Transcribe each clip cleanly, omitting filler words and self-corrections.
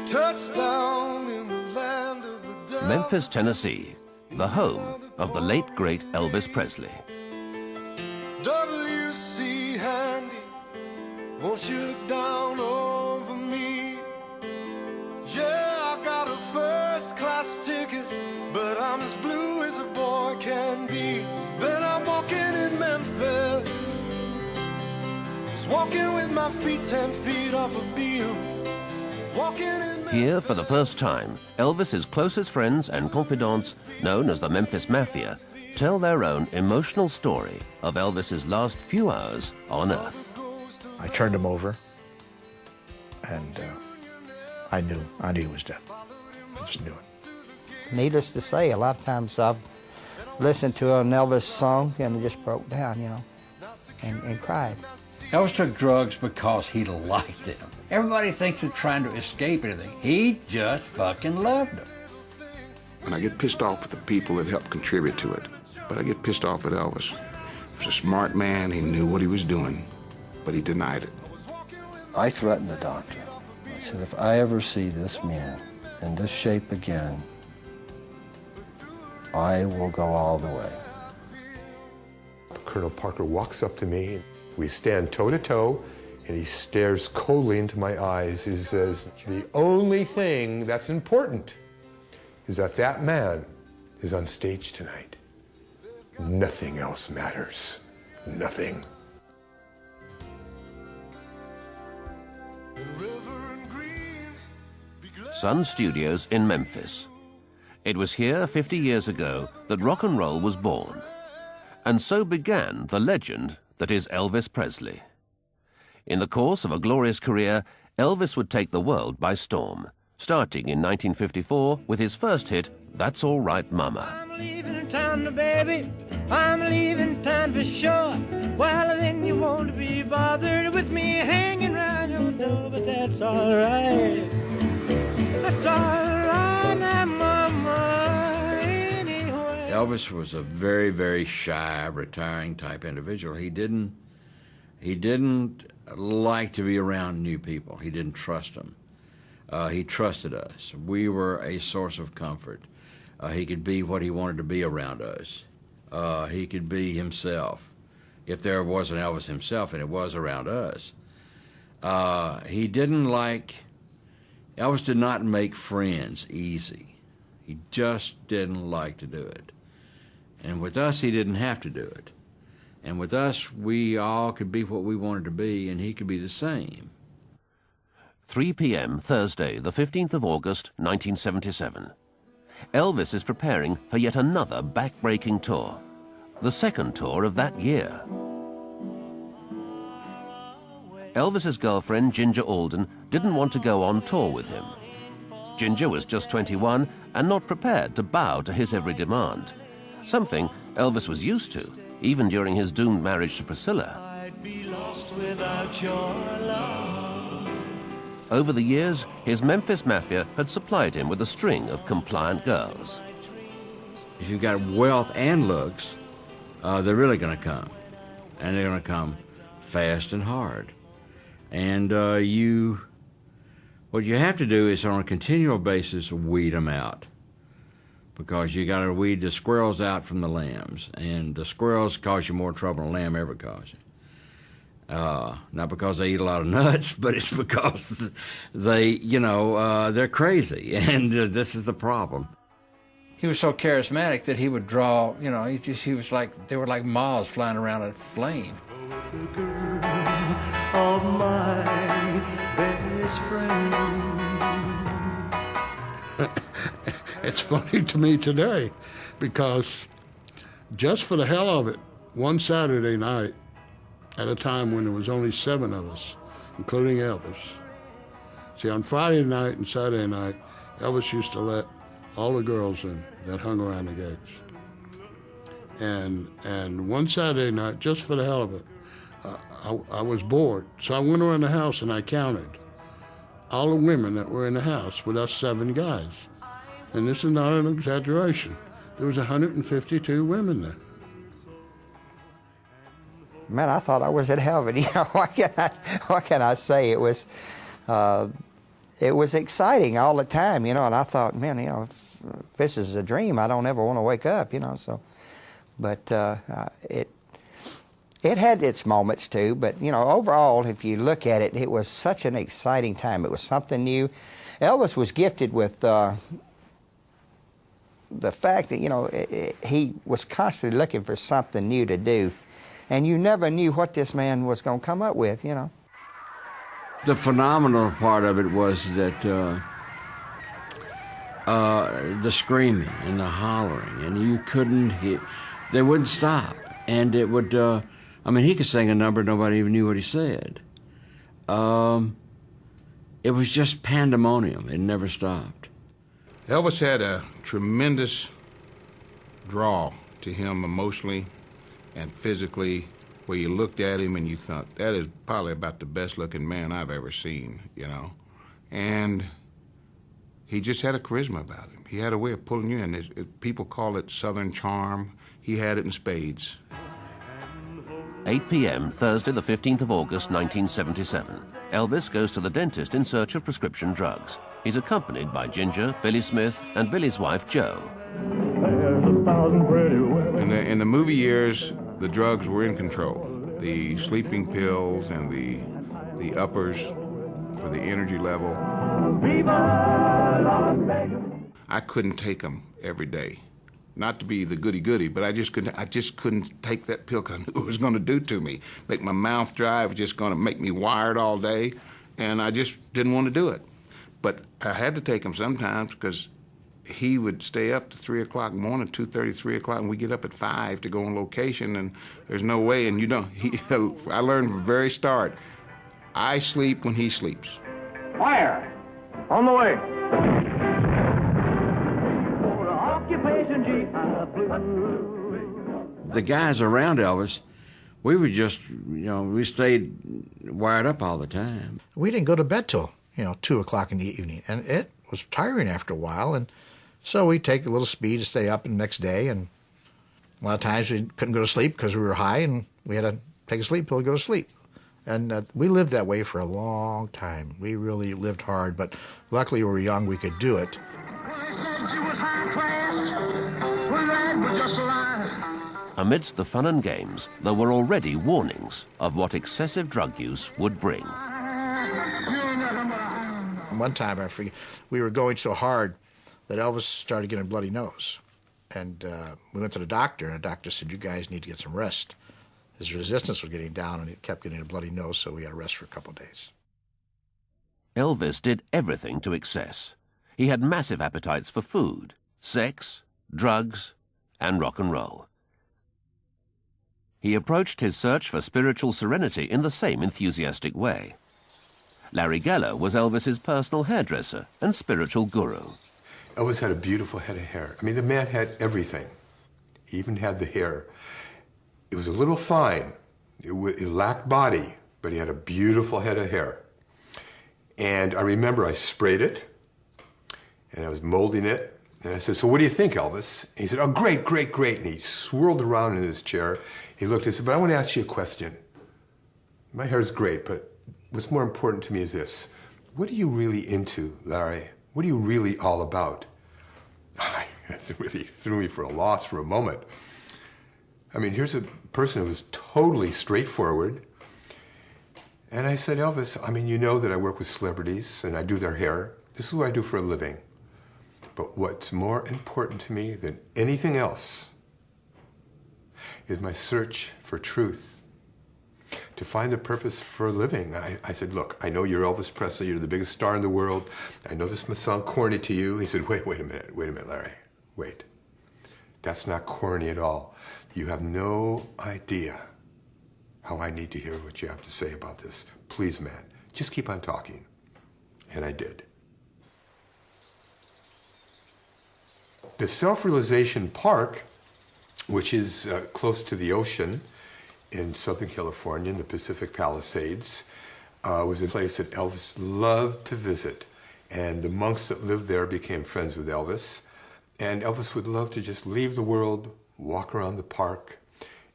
Touchdown in the land of the devil. Memphis, Tennessee, the home of the late, great Elvis Presley. W.C. Handy, won't you look down over me? Yeah, I got a first-class ticket, but I'm as blue as a boy can be. Then I'm walking in Memphis, just walking with my feet 10 feet off a beam. Walking in Memphis. Here, for the first time, Elvis's closest friends and confidants, known as the Memphis Mafia, tell their own emotional story of Elvis's last few hours on Earth. I turned him over, and I knew he was dead. I just knew it. Needless to say, a lot of times I've listened to an Elvis song and just broke down, you know, and cried. Elvis took drugs because he liked them. Everybody thinks they're trying to escape anything. He just fucking loved them. And I get pissed off at the people that helped contribute to it. But I get pissed off at Elvis. He was a smart man, he knew what he was doing, but he denied it. I threatened the doctor. I said, if I ever see this man in this shape again, I will go all the way. Colonel Parker walks up to me. We stand toe-to-toe, and he stares coldly into my eyes. He says, the only thing that's important is that that man is on stage tonight. Nothing else matters. Nothing. Sun Studios in Memphis. It was here 50 years ago that rock and roll was born. And so began the legend that is Elvis Presley. In the course of a glorious career, Elvis would take the world by storm, starting in 1954 with his first hit, That's All Right Mama. I'm leaving town, baby. I'm leaving town for sure. Well, then you won't be bothered with me hanging around your door, but that's all right. That's all right, now, mama, anyway. Elvis was a very, very shy, retiring type individual. He didn't like to be around new people. He didn't trust them. He trusted us. We were a source of comfort. He could be what he wanted to be around us. He could be himself. If there was an Elvis himself, and it was around us. Elvis did not make friends easy. He just didn't like to do it. And with us, he didn't have to do it. And with us, we all could be what we wanted to be, and he could be the same. 3 p.m. Thursday, the 15th of August, 1977. Elvis is preparing for yet another back-breaking tour, the second tour of that year. Elvis's girlfriend, Ginger Alden, didn't want to go on tour with him. Ginger was just 21 and not prepared to bow to his every demand, something Elvis was used to, even during his doomed marriage to Priscilla. I'd be lost without your love. Over the years, his Memphis Mafia had supplied him with a string of compliant girls. If you've got wealth and looks, they're really going to come. And they're going to come fast and hard. And what you have to do is on a continual basis weed them out. Because you got to weed the squirrels out from the lambs. And the squirrels cause you more trouble than a lamb ever caused you. Not because they eat a lot of nuts, but it's because they, they're crazy. And this is the problem. He was so charismatic that he would draw, he was like, they were like moths flying around a flame. Of my best friend. It's funny to me today because just for the hell of it, one Saturday night, at a time when there was only 7 of us, including Elvis. See, on Friday night and Saturday night, Elvis used to let all the girls in that hung around the gates. And one Saturday night, just for the hell of it, I was bored. So I went around the house and I counted all the women that were in the house with us 7 guys. And this is not an exaggeration. There was 152 women there. Man, I thought I was in heaven. What can I say? It was it was exciting all the time, you know, and I thought, man, you know, if this is a dream, I don't ever want to wake up, you know, so. But it had its moments too, but, you know, overall, if you look at it, it was such an exciting time. It was something new. Elvis was gifted with the fact that, you know, he was constantly looking for something new to do, and you never knew what this man was going to come up with, you know. The phenomenal part of it was that the screaming and the hollering, and you couldn't hear, they wouldn't stop. And it would, I mean, he could sing a number, nobody even knew what he said. It was just pandemonium. It never stopped. Elvis had a tremendous draw to him emotionally and physically, where you looked at him and you thought, that is probably about the best looking man I've ever seen, you know. And he just had a charisma about him. He had a way of pulling you in. People call it Southern charm. He had it in spades. 8 p.m., Thursday, the 15th of August, 1977. Elvis goes to the dentist in search of prescription drugs. He's accompanied by Ginger, Billy Smith, and Billy's wife, Jo. In the movie years, the drugs were in control. The sleeping pills and the uppers for the energy level. I couldn't take them every day. Not to be the goody-goody, but I just couldn't take that pill because I knew what it was going to do to me. Make my mouth dry, it was just going to make me wired all day, and I just didn't want to do it. But I had to take them sometimes because he would stay up to 3 o'clock in the morning, 2:30, 3 o'clock, and we get up at 5 to go on location, and there's no way. And you know, I learned from the very start, I sleep when he sleeps. Fire! On the way! The guys around Elvis, we would just, you know, we stayed wired up all the time. We didn't go to bed till, 2 o'clock in the evening, and it was tiring after a while, and so we'd take a little speed to stay up the next day, and a lot of times we couldn't go to sleep because we were high, and we had to take a sleep pill to go to sleep. And we lived that way for a long time. We really lived hard, but luckily we were young, we could do it. Amidst the fun and games, there were already warnings of what excessive drug use would bring. One time, I forget, we were going so hard that Elvis started getting a bloody nose. And we went to the doctor, and the doctor said, you guys need to get some rest. His resistance was getting down, and he kept getting a bloody nose, so we had to rest for a couple of days. Elvis did everything to excess. He had massive appetites for food, sex, drugs, and rock and roll. He approached his search for spiritual serenity in the same enthusiastic way. Larry Geller was Elvis's personal hairdresser and spiritual guru. Elvis had a beautiful head of hair. I mean, the man had everything. He even had the hair. It was a little fine. It lacked body, but he had a beautiful head of hair. And I remember I sprayed it, and I was molding it, and I said, so what do you think, Elvis? And he said, oh, great, great, great. And he swirled around in his chair. He looked and said, but I want to ask you a question. My hair's great, but what's more important to me is this. What are you really into, Larry? What are you really all about? It really threw me for a loss for a moment. I mean, here's a person who was totally straightforward. And I said, Elvis, I mean, you know that I work with celebrities and I do their hair. This is what I do for a living. But what's more important to me than anything else is my search for truth, to find a purpose for living. I said, look, I know you're Elvis Presley, you're the biggest star in the world. I know this must sound corny to you. He said, wait a minute, Larry, wait. That's not corny at all. You have no idea how I need to hear what you have to say about this. Please, man, just keep on talking. And I did. The Self-Realization Park, which is close to the ocean in Southern California, in the Pacific Palisades, was a place that Elvis loved to visit. And the monks that lived there became friends with Elvis. And Elvis would love to just leave the world, walk around the park,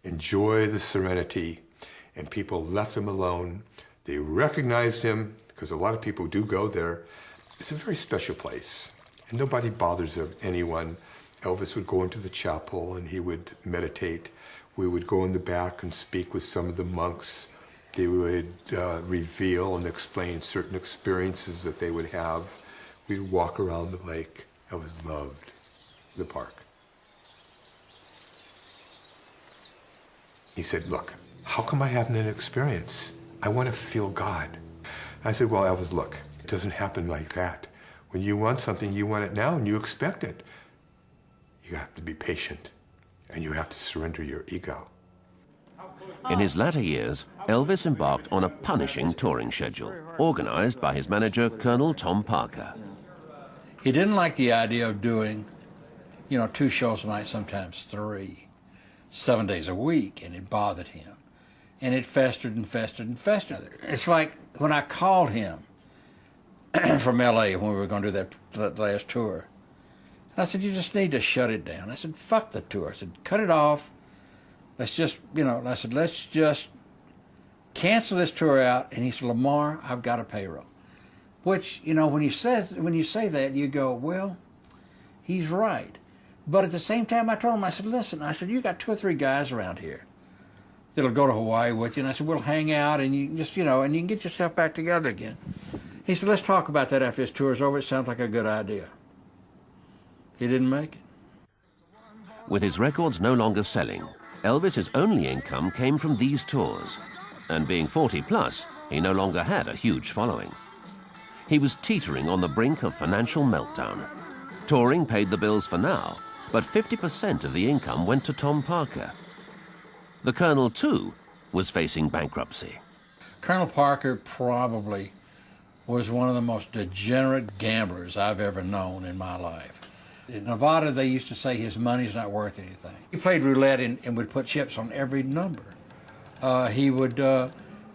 enjoy the serenity, and people left him alone. They recognized him, because a lot of people do go there. It's a very special place, and nobody bothers anyone. Elvis would go into the chapel and he would meditate. We would go in the back and speak with some of the monks. They would reveal and explain certain experiences that they would have. We'd walk around the lake. Elvis loved the park. He said, look, how come I having an experience? I want to feel God. I said, well, Elvis, look, it doesn't happen like that. When you want something, you want it now and you expect it. You have to be patient and you have to surrender your ego. In his latter years, Elvis embarked on a punishing touring schedule, organized by his manager, Colonel Tom Parker. He didn't like the idea of doing, 2 shows a night, sometimes 3, 7 days a week, and it bothered him. And it festered and festered and festered. It's like when I called him from L.A. when we were going to do that last tour. I said, you just need to shut it down. I said, fuck the tour. I said, cut it off. Let's just, I said, let's just cancel this tour out. And he said, Lamar, I've got a payroll. Which, when you say that, you go, well, he's right. But at the same time, I told him, I said, listen, I said, you got 2 or 3 guys around here that'll go to Hawaii with you. And I said, we'll hang out and you just, and you can get yourself back together again. He said, let's talk about that after this tour's over. It sounds like a good idea. He didn't make it. With his records no longer selling, Elvis's only income came from these tours. And being 40 plus, he no longer had a huge following. He was teetering on the brink of financial meltdown. Touring paid the bills for now, but 50% of the income went to Tom Parker. The Colonel, too, was facing bankruptcy. Colonel Parker probably was one of the most degenerate gamblers I've ever known in my life. In Nevada, they used to say his money's not worth anything. He played roulette and would put chips on every number. He would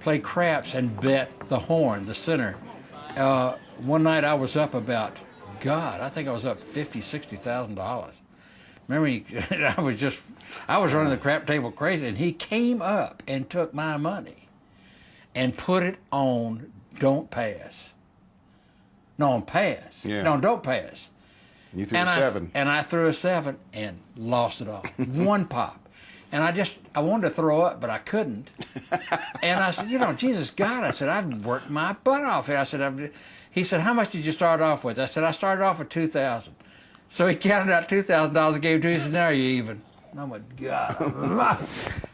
play craps and bet the horn, the center. One night I was up about, I think I was up $50,000, $60,000. Remember, I was running the crap table crazy, and he came up and took my money and put it on don't pass. No, on pass. Yeah. No, don't pass. You threw a 7. And I threw a 7 and lost it all. One pop. And I wanted to throw up, but I couldn't. And I said, Jesus God, I said, I've worked my butt off here. I said, he said, how much did you start off with? I said, I started off with $2,000. So he counted out $2,000 and gave it to me. He said, now you're even. I went, God.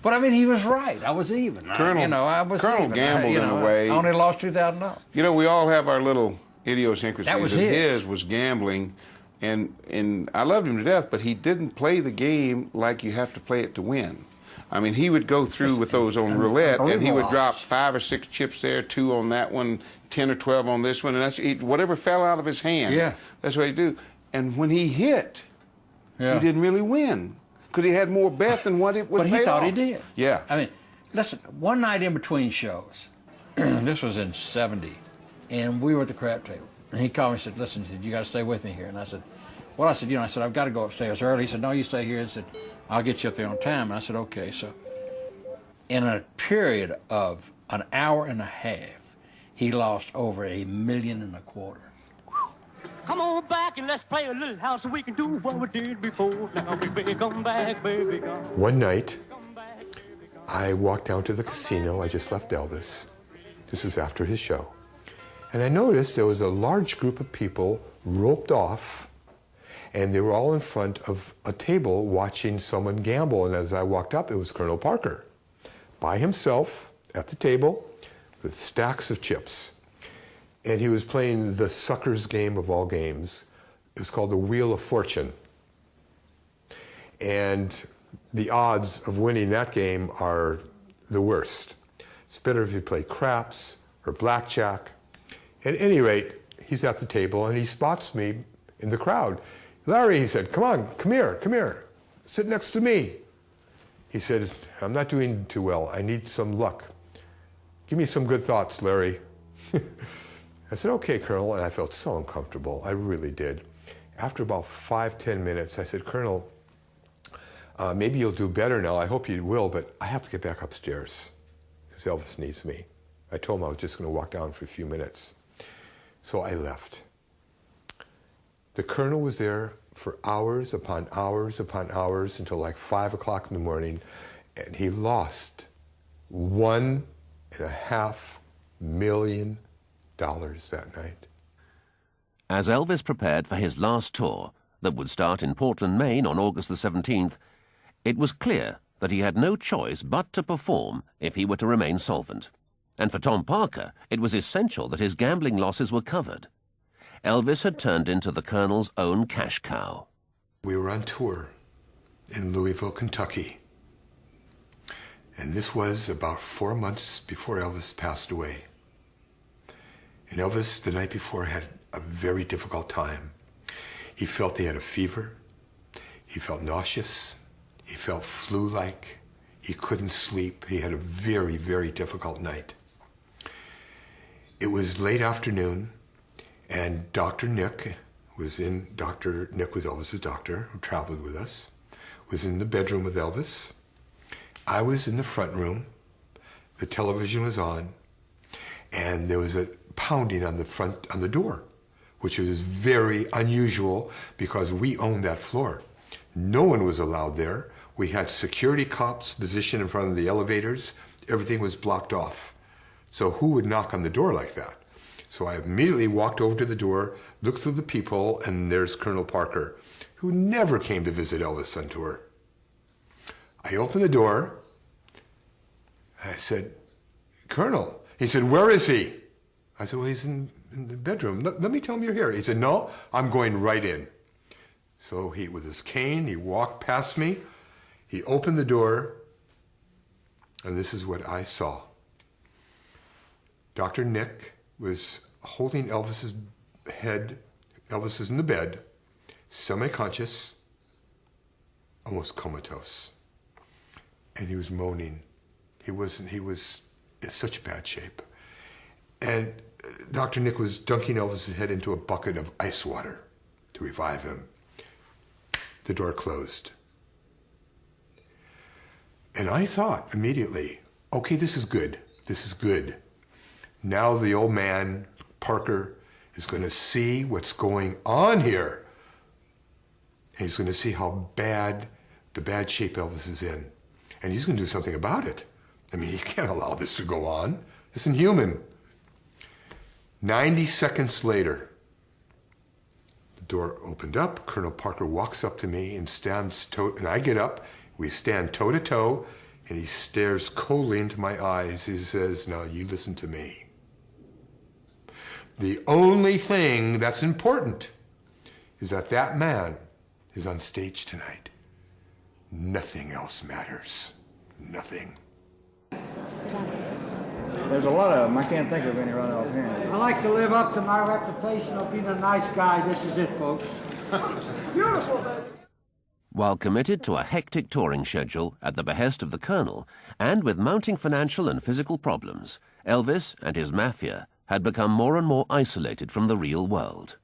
But I mean, he was right. I was even. Colonel, I was Colonel even. gambled in a way. I only lost $2,000. We all have our little idiosyncrasies. That was and his. His was gambling. And I loved him to death, but he didn't play the game like you have to play it to win. I mean, he would go through with those on roulette, and he would drop 5 or 6 chips there, 2 on that one, 10 or 12 on this one, and whatever fell out of his hand. Yeah. That's what he'd do. And when he hit, he didn't really win because he had more bet than what it would pay off. But he thought he did. Yeah. I mean, listen, one night in between shows, this was in '70, and we were at the crap table. And he called me and said, listen, he said, you got to stay with me here. And I said, well, I said, I've got to go upstairs early. He said, no, you stay here. He said, I'll get you up there on time. And I said, okay. So in a period of an hour and a half, he lost over $1.25 million. Come on back and let's play a little house so we can do what we did before. Now, baby, come back, baby, come. One night, I walked down to the casino. I just left Elvis. This was after his show. And I noticed there was a large group of people roped off, and they were all in front of a table watching someone gamble. And as I walked up, it was Colonel Parker, by himself at the table with stacks of chips. And he was playing the sucker's game of all games. It was called the Wheel of Fortune. And the odds of winning that game are the worst. It's better if you play craps or blackjack. At any rate, he's at the table and he spots me in the crowd. Larry, he said, come on, come here, sit next to me. He said, I'm not doing too well. I need some luck. Give me some good thoughts, Larry. I said, okay, Colonel, and I felt so uncomfortable. I really did. After about 5-10 minutes, I said, Colonel, maybe you'll do better now. I hope you will, but I have to get back upstairs because Elvis needs me. I told him I was just going to walk down for a few minutes. So I left. The Colonel was there for hours upon hours upon hours until like 5 o'clock in the morning, and he lost $1.5 million that night. As Elvis prepared for his last tour, that would start in Portland, Maine on August the 17th, it was clear that he had no choice but to perform if he were to remain solvent. And for Tom Parker, it was essential that his gambling losses were covered. Elvis had turned into the Colonel's own cash cow. We were on tour in Louisville, Kentucky. And this was about 4 months before Elvis passed away. And Elvis, the night before, had a very difficult time. He felt he had a fever. He felt nauseous. He felt flu-like. He couldn't sleep. He had a very, very difficult night. It was late afternoon, and Dr. Nick was Elvis's doctor, who traveled with us, was in the bedroom with Elvis. I was in the front room. The television was on, and there was a pounding on the door, which was very unusual because we owned that floor. No one was allowed there. We had security cops positioned in front of the elevators. Everything was blocked off. So who would knock on the door like that? So I immediately walked over to the door, looked through the peephole, and there's Colonel Parker, who never came to visit Elvis on tour. I opened the door. I said, "Colonel." He said, "Where is he?" I said, "Well, he's in the bedroom. Let me tell him you're here." He said, "No, I'm going right in." So he, with his cane, he walked past me. He opened the door, and this is what I saw. Dr. Nick was holding Elvis's head. Elvis was in the bed, semi-conscious, almost comatose. And he was moaning. He was in such bad shape. And Dr. Nick was dunking Elvis's head into a bucket of ice water to revive him. The door closed. And I thought immediately, okay, this is good. This is good. Now the old man, Parker, is going to see what's going on here. He's going to see how bad, the bad shape Elvis is in. And he's going to do something about it. I mean, he can't allow this to go on. It's inhuman. 90 seconds later, the door opened up. Colonel Parker walks up to me and and I get up. We stand toe to toe, and he stares coldly into my eyes. He says, "Now you listen to me. The only thing that's important is that that man is on stage tonight. Nothing else matters. Nothing." There's a lot of them. I can't think of any right offhand. I like to live up to my reputation of being a nice guy. This is it, folks. Beautiful, baby. While committed to a hectic touring schedule at the behest of the Colonel, and with mounting financial and physical problems, Elvis and his mafia had become more and more isolated from the real world.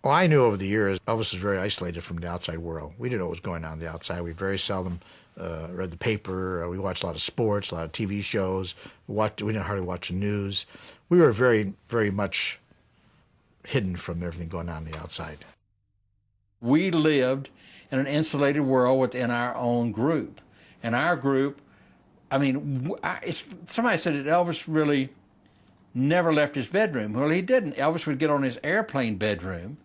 Well, I knew over the years Elvis was very isolated from the outside world. We didn't know what was going on the outside. We very seldom read the paper. We watched a lot of sports, a lot of TV shows. We didn't hardly watch the news. We were very, very much hidden from everything going on the outside. We lived in an insulated world within our own group. And our group, I mean, somebody said that Elvis really never left his bedroom. Well, he didn't. Elvis would get on his airplane bedroom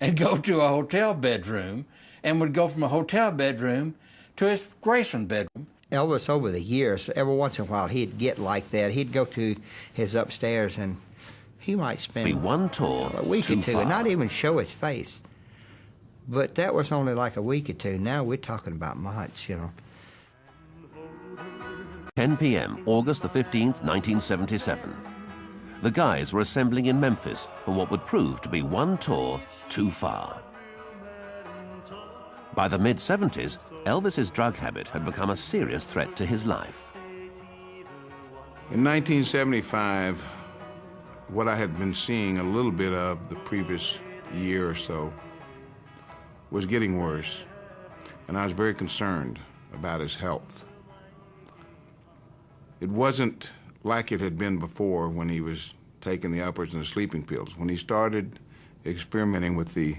and go to a hotel bedroom, and would go from a hotel bedroom to his Graceland bedroom. Elvis, over the years, every once in a while, he'd get like that. He'd go to his upstairs, and he might spend one tour a week too or two far. and not even show his face. But that was only like a week or two. Now we're talking about months, you know. 10 p.m., August the 15th, 1977. The guys were assembling in Memphis for what would prove to be one tour too far. By the mid-70s, Elvis's drug habit had become a serious threat to his life. In 1975, what I had been seeing a little bit of the previous year or so was getting worse, and I was very concerned about his health. It wasn't like it had been before when he was taking the uppers and the sleeping pills. When he started experimenting with the,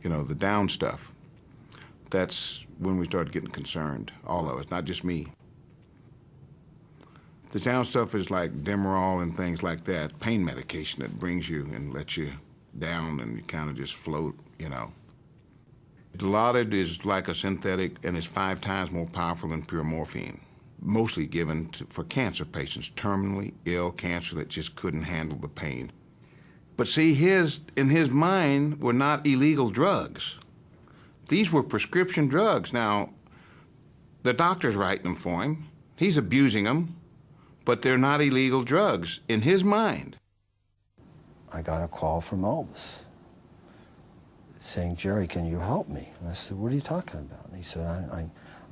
the down stuff, that's when we started getting concerned, all of us, not just me. The down stuff is like Demerol and things like that, pain medication that brings you and lets you down and you kind of just float, Dilaudid is like a synthetic and it's 5 times more powerful than pure morphine, mostly given for cancer patients, terminally ill cancer that just couldn't handle the pain. But see, in his mind were not illegal drugs. These were prescription drugs. Now, the doctor's writing them for him. He's abusing them, but they're not illegal drugs in his mind. I got a call from Elvis saying, "Jerry, can you help me?" And I said, "What are you talking about?" And he said,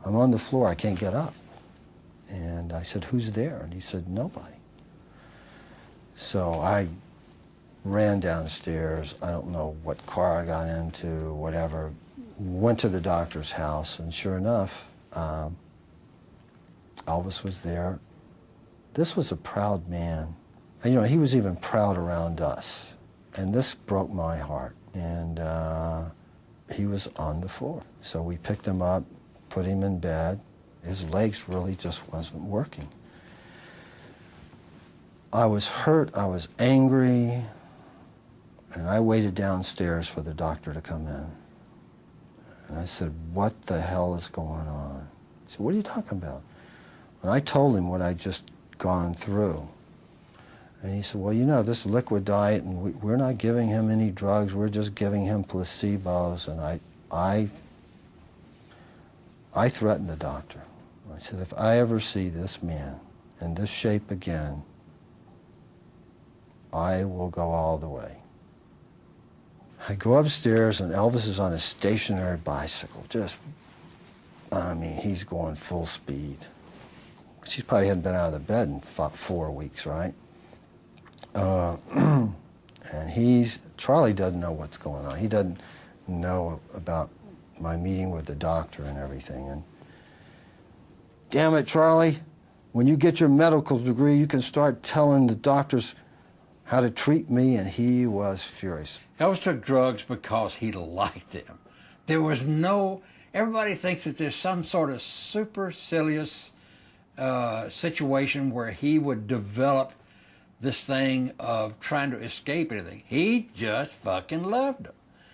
I'm on the floor, I can't get up. And I said, "Who's there?" And he said, "Nobody." So I ran downstairs. I don't know what car I got into, whatever. Went to the doctor's house, and sure enough, Elvis was there. This was a proud man. And, he was even proud around us. And this broke my heart. And he was on the floor. So we picked him up, put him in bed. His legs really just wasn't working. I was hurt, I was angry, and I waited downstairs for the doctor to come in. And I said, "What the hell is going on?" He said, "What are you talking about?" And I told him what I'd just gone through. And he said, "Well, this liquid diet, and we're not giving him any drugs, we're just giving him placebos." And I threatened the doctor. I said, "If I ever see this man in this shape again, I will go all the way." I go upstairs, and Elvis is on a stationary bicycle. He's going full speed. She probably hadn't been out of the bed in 4 weeks, right? And Charlie doesn't know what's going on. He doesn't know about my meeting with the doctor and everything. And damn it, Charlie, when you get your medical degree, you can start telling the doctors how to treat me. And he was furious. Elvis took drugs because he liked them. There was everybody thinks that there's some sort of supercilious situation where he would develop this thing of trying to escape anything. He just fucking loved them.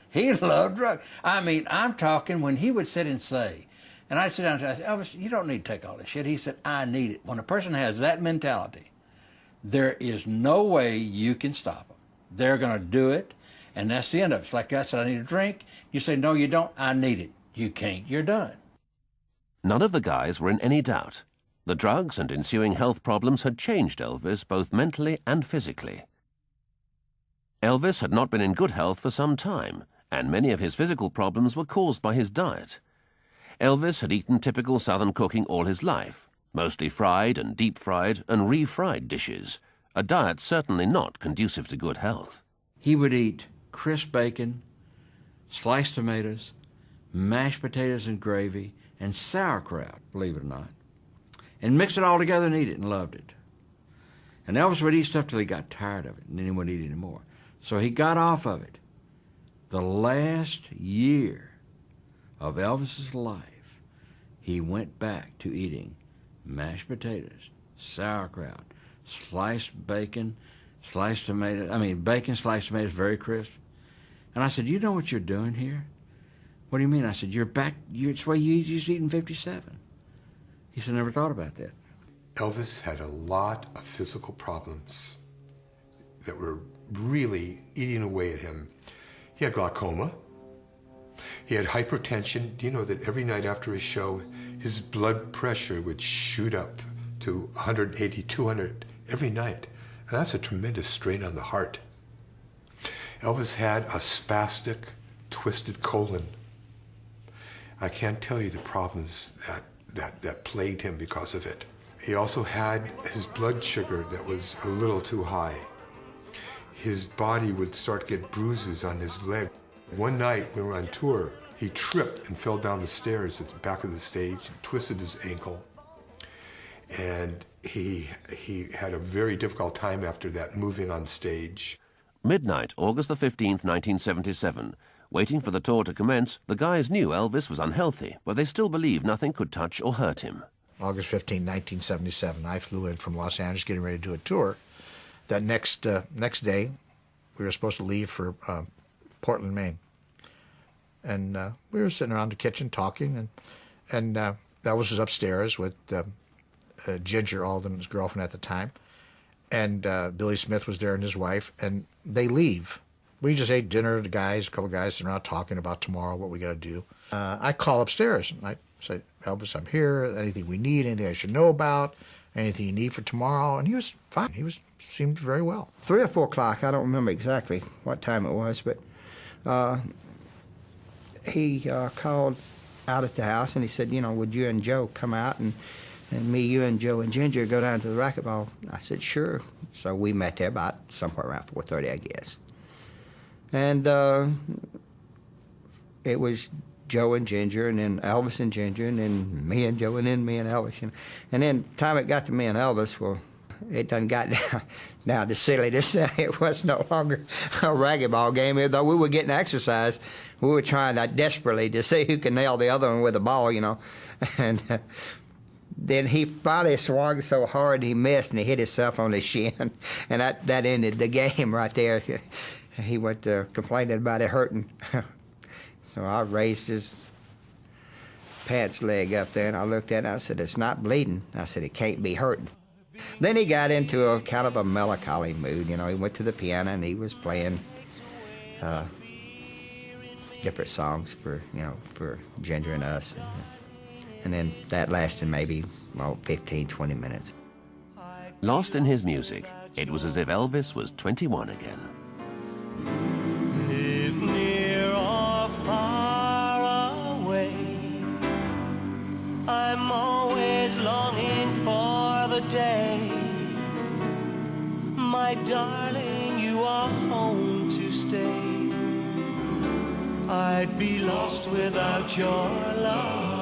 He loved drugs. I'm talking when he would sit and say, and I'd sit down and say, "Elvis, you don't need to take all this shit." He said, "I need it." When a person has that mentality, there is no way you can stop them. They're going to do it, and that's the end of it. It's like I said, "I need a drink." You say, "No, you don't." "I need it." You can't. You're done. None of the guys were in any doubt. The drugs and ensuing health problems had changed Elvis both mentally and physically. Elvis had not been in good health for some time, and many of his physical problems were caused by his diet. Elvis had eaten typical Southern cooking all his life, mostly fried and deep-fried and refried dishes, a diet certainly not conducive to good health. He would eat crisp bacon, sliced tomatoes, mashed potatoes and gravy, and sauerkraut, believe it or not, and mix it all together and eat it, and loved it. And Elvis would eat stuff till he got tired of it, and then he wouldn't eat anymore. So he got off of it. The last year of Elvis's life, he went back to eating mashed potatoes, sauerkraut, sliced bacon, sliced tomatoes, bacon, sliced tomatoes, very crisp. And I said, "You know what you're doing here?" "What do you mean?" I said, "You're back, it's the way you used to eat in 57. He said, "Never thought about that." Elvis had a lot of physical problems that were really eating away at him. He had glaucoma. He had hypertension. Do you know that every night after his show, his blood pressure would shoot up to 180, 200 every night? And that's a tremendous strain on the heart. Elvis had a spastic, twisted colon. I can't tell you the problems that plagued him because of it. He also had his blood sugar that was a little too high. His body would start to get bruises on his leg. One night we were on tour, he tripped and fell down the stairs at the back of the stage and twisted his ankle. And he had a very difficult time after that moving on stage. Midnight, August the 15th, 1977. Waiting for the tour to commence, the guys knew Elvis was unhealthy, but they still believed nothing could touch or hurt him. August 15, 1977, I flew in from Los Angeles getting ready to do a tour. That next day, we were supposed to leave for Portland, Maine. And we were sitting around the kitchen talking, and Elvis was upstairs with Ginger Alden, his girlfriend at the time, and Billy Smith was there and his wife, and they leave. We just ate dinner, the guys, a couple of guys sitting around talking about tomorrow, what we got to do. I call upstairs, and I say, Elvis, I'm here, anything we need, anything I should know about, anything you need for tomorrow, and he was fine. Seemed very well. 3 or 4 o'clock, I don't remember exactly what time it was, but he called out at the house, and he said, would you and Joe come out, and me, you, and Joe and Ginger go down to the racquetball? I said, sure. So we met there about somewhere around 4:30, I guess. And it was Joe and Ginger, and then Elvis and Ginger, and then me and Joe, and then me and Elvis. And then time it got to me and Elvis, well, it done got down to silliness. It was no longer a racquetball game. Though we were getting exercise, we were trying desperately to see who could nail the other one with the ball, And then he finally swung so hard he missed, and he hit himself on his shin. And that ended the game right there. He went complaining about it hurting. So I raised his pants leg up there, and I looked at it, and I said, it's not bleeding. I said, it can't be hurting. Then he got into a kind of a melancholy mood. He went to the piano, and he was playing different songs for Ginger and us. And then that lasted maybe 15, 20 minutes. Lost in his music, it was as if Elvis was 21 again. Live near or far away, I'm always longing for the day, my darling, you are home to stay. I'd be lost without your love.